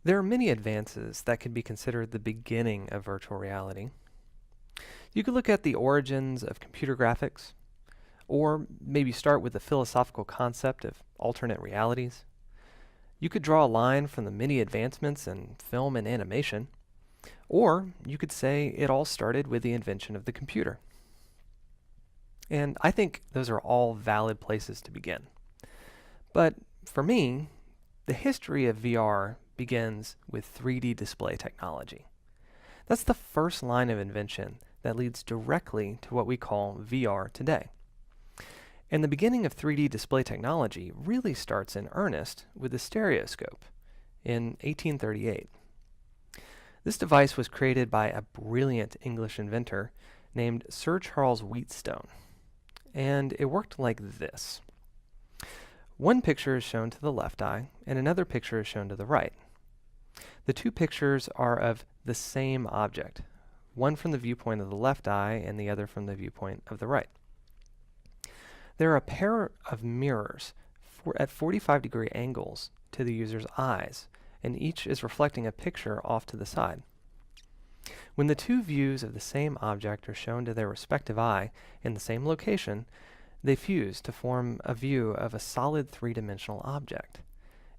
There are many advances that could be considered the beginning of virtual reality. You could look at the origins of computer graphics, or maybe start with the philosophical concept of alternate realities. You could draw a line from the many advancements in film and animation, or you could say it all started with the invention of the computer. And I think those are all valid places to begin. But for me, the history of VR begins with 3D display technology. That's the first line of invention that leads directly to what we call VR today. And the beginning of 3D display technology really starts in earnest with the stereoscope in 1838. This device was created by a brilliant English inventor named Sir Charles Wheatstone, and it worked like this. One picture is shown to the left eye, and another picture is shown to the right. The two pictures are of the same object, one from the viewpoint of the left eye and the other from the viewpoint of the right. There are a pair of mirrors at 45-degree angles to the user's eyes, and each is reflecting a picture off to the side. When the two views of the same object are shown to their respective eye in the same location, they fuse to form a view of a solid three-dimensional object.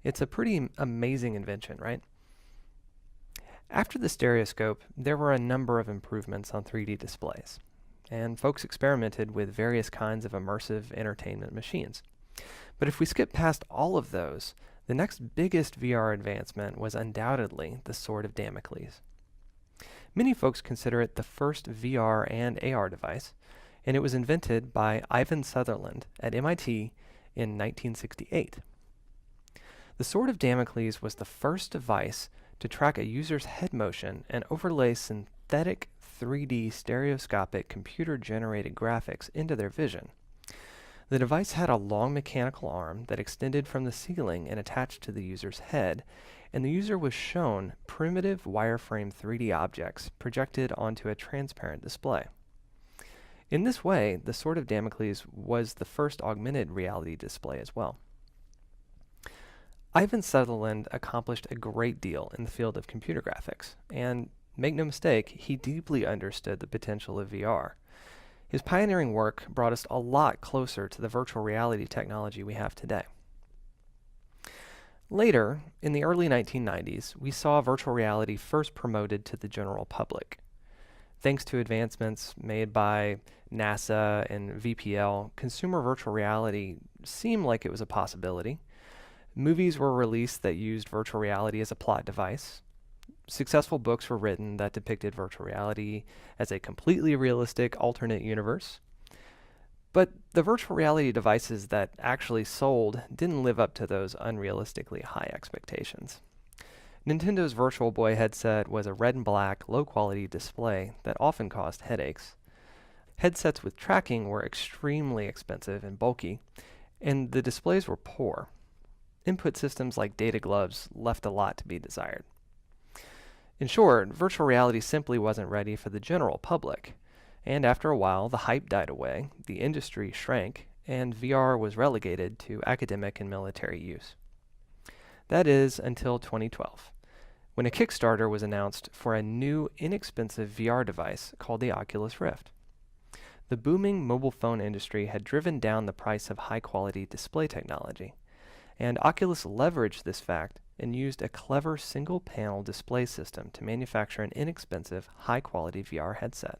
It's a pretty amazing invention, right? After the stereoscope, there were a number of improvements on 3D displays, and folks experimented with various kinds of immersive entertainment machines. But if we skip past all of those, the next biggest VR advancement was undoubtedly the Sword of Damocles. Many folks consider it the first VR and AR device, and it was invented by Ivan Sutherland at MIT in 1968. The Sword of Damocles was the first device to track a user's head motion and overlay synthetic 3D stereoscopic computer-generated graphics into their vision. The device had a long mechanical arm that extended from the ceiling and attached to the user's head, and the user was shown primitive wireframe 3D objects projected onto a transparent display. In this way, the Sword of Damocles was the first augmented reality display as well. Ivan Sutherland accomplished a great deal in the field of computer graphics, and make no mistake, he deeply understood the potential of VR. His pioneering work brought us a lot closer to the virtual reality technology we have today. Later, in the early 1990s, we saw virtual reality first promoted to the general public. Thanks to advancements made by NASA and VPL, consumer virtual reality seemed like it was a possibility. Movies were released that used virtual reality as a plot device. Successful books were written that depicted virtual reality as a completely realistic alternate universe. But the virtual reality devices that actually sold didn't live up to those unrealistically high expectations. Nintendo's Virtual Boy headset was a red and black, low-quality display that often caused headaches. Headsets with tracking were extremely expensive and bulky, and the displays were poor. Input systems like data gloves left a lot to be desired. In short, virtual reality simply wasn't ready for the general public, and after a while the hype died away, the industry shrank, and VR was relegated to academic and military use. That is until 2012, when a Kickstarter was announced for a new inexpensive VR device called the Oculus Rift. The booming mobile phone industry had driven down the price of high-quality display technology, and Oculus leveraged this fact and used a clever single-panel display system to manufacture an inexpensive, high-quality VR headset.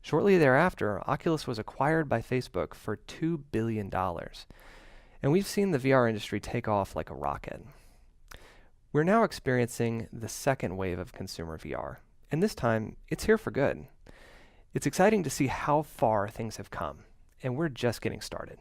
Shortly thereafter, Oculus was acquired by Facebook for $2 billion, and we've seen the VR industry take off like a rocket. We're now experiencing the second wave of consumer VR, and this time, it's here for good. It's exciting to see how far things have come, and we're just getting started.